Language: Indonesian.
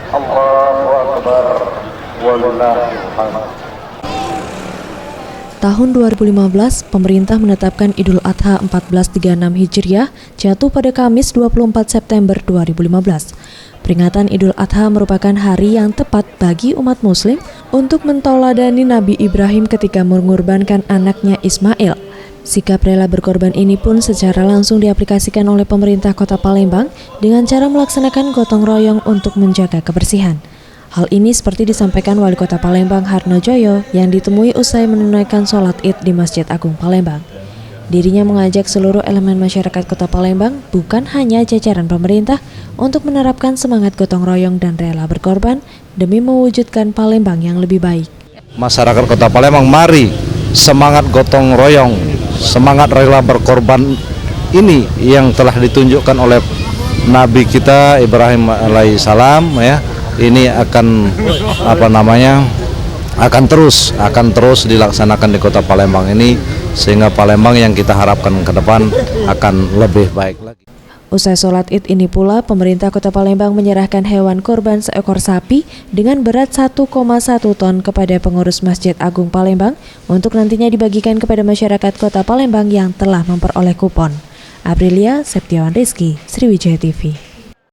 Allahu Akbar, walillahil hamd. Tahun 2015, pemerintah menetapkan Idul Adha 1436 Hijriah jatuh pada Kamis 24 September 2015. Peringatan Idul Adha merupakan hari yang tepat bagi umat Muslim untuk mentauladani Nabi Ibrahim ketika mengorbankan anaknya Ismail. Sikap rela berkorban ini pun secara langsung diaplikasikan oleh pemerintah Kota Palembang dengan cara melaksanakan gotong royong untuk menjaga kebersihan. Hal ini seperti disampaikan Wali Kota Palembang Harno Joyo yang ditemui usai menunaikan sholat Id di Masjid Agung Palembang. Dirinya mengajak seluruh elemen masyarakat Kota Palembang, bukan hanya jajaran pemerintah, untuk menerapkan semangat gotong royong dan rela berkorban demi mewujudkan Palembang yang lebih baik. Masyarakat Kota Palembang, mari semangat gotong royong, semangat rela berkorban ini yang telah ditunjukkan oleh Nabi kita Ibrahim alaihissalam, ya. Ini akan akan terus dilaksanakan di Kota Palembang ini, sehingga Palembang yang kita harapkan ke depan akan lebih baik lagi. Usai sholat Id ini pula, pemerintah Kota Palembang menyerahkan hewan kurban seekor sapi dengan berat 1,1 ton kepada pengurus Masjid Agung Palembang untuk nantinya dibagikan kepada masyarakat Kota Palembang yang telah memperoleh kupon. Aprilia Septiawan Rizky, Sriwijaya TV.